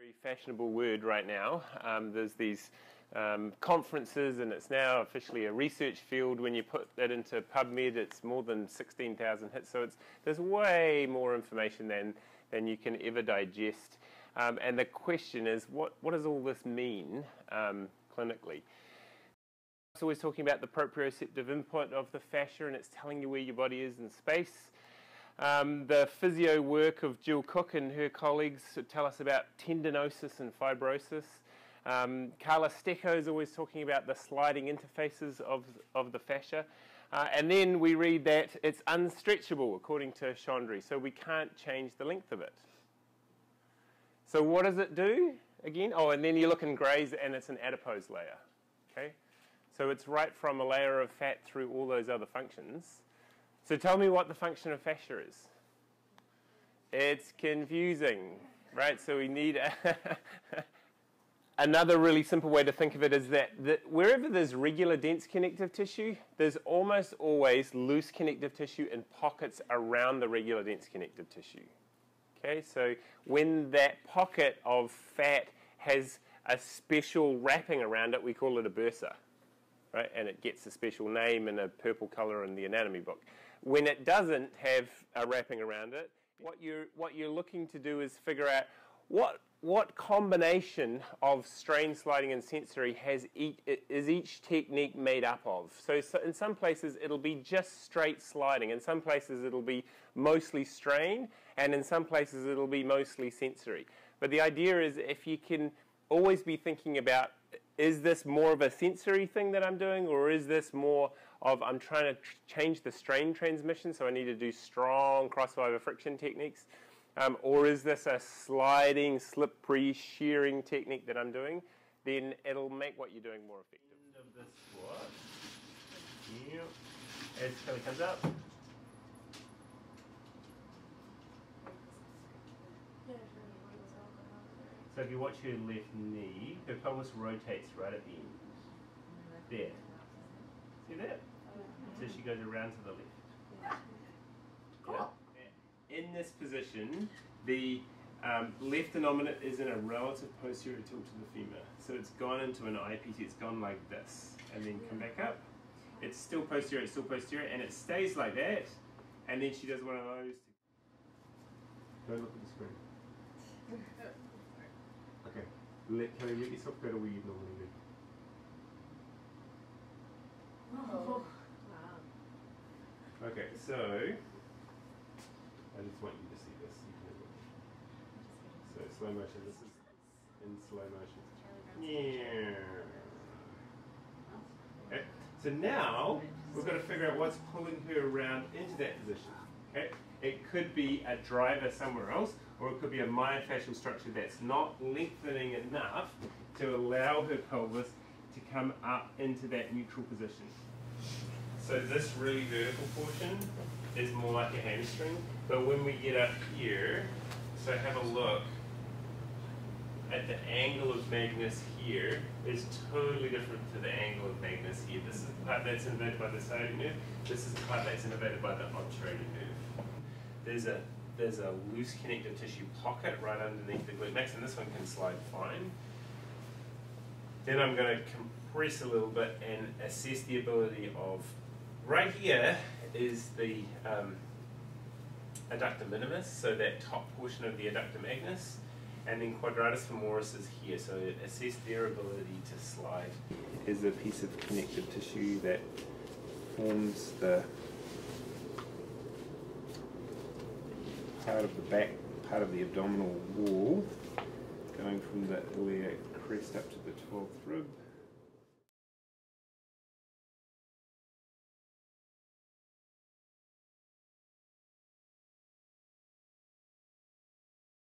very fashionable word right now. There's these conferences, and it's now officially a research field. When you put that into PubMed, it's more than 16,000 hits. So there's way more information than you can ever digest. And the question is, what does all this mean clinically? It's always talking about the proprioceptive input of the fascia, and it's telling you where your body is in space. The physio work of Jill Cook and her colleagues tell us about tendinosis and fibrosis. Carla Stecco is always talking about the sliding interfaces of the fascia. And then we read that it's unstretchable, according to Chandri, so we can't change the length of it. So what does it do again? Oh, and then you look in Gray's and it's an adipose layer. Okay? So it's right from a layer of fat through all those other functions. So tell me what the function of fascia is. It's confusing, right? So we need another really simple way to think of it is that wherever there's regular dense connective tissue, there's almost always loose connective tissue in pockets around the regular dense connective tissue. Okay, so when that pocket of fat has a special wrapping around it, we call it a bursa, right? And it gets a special name in a purple color in the anatomy book. When it doesn't have a wrapping around it, what you're looking to do is figure out what combination of strain, sliding, and sensory is each technique made up of. So in some places it'll be just straight sliding. In some places it'll be mostly strain, and in some places it'll be mostly sensory. But the idea is if you can always be thinking about, is this more of a sensory thing that I'm doing, or is this more of I'm trying to change the strain transmission, so I need to do strong cross-fiber friction techniques, or is this a sliding, slippery, shearing technique that I'm doing, then it'll make what you're doing more effective. End of this squat. Yeah. As Kelly comes up. So if you watch her left knee, her pelvis rotates right at the end. There. See that? So she goes around to the left. Cool. Yeah. In this position, the left innominate is in a relative posterior tilt to the femur. So it's gone into an IPT, it's gone like this. And then come back up. It's still posterior, and it stays like that. And then she does one of those. Don't look at the screen. Okay. Kelly, let yourself go to where you normally do. Oh. Okay, so I just want you to see this. So slow motion. This is in slow motion. Yeah. Okay. So now we've got to figure out what's pulling her around into that position. Okay. It could be a driver somewhere else, or it could be a myofascial structure that's not lengthening enough to allow her pelvis to come up into that neutral position. So this really vertical portion is more like a hamstring, but when we get up here, so have a look at the angle of vagus here is totally different to the angle of vagus here. This is the part that's innervated by the sciatic nerve. This is the part that's innervated by the obturator nerve. There's a loose connective tissue pocket right underneath the glute max, and this one can slide fine. Then I'm going to compress a little bit and assess the ability of, right here is the adductor minimus, so that top portion of the adductor magnus, and then quadratus femoris is here, so assess their ability to slide. Here's a piece of connective tissue that forms the part of the back, part of the abdominal wall, going from the iliac crest up to the 12th rib.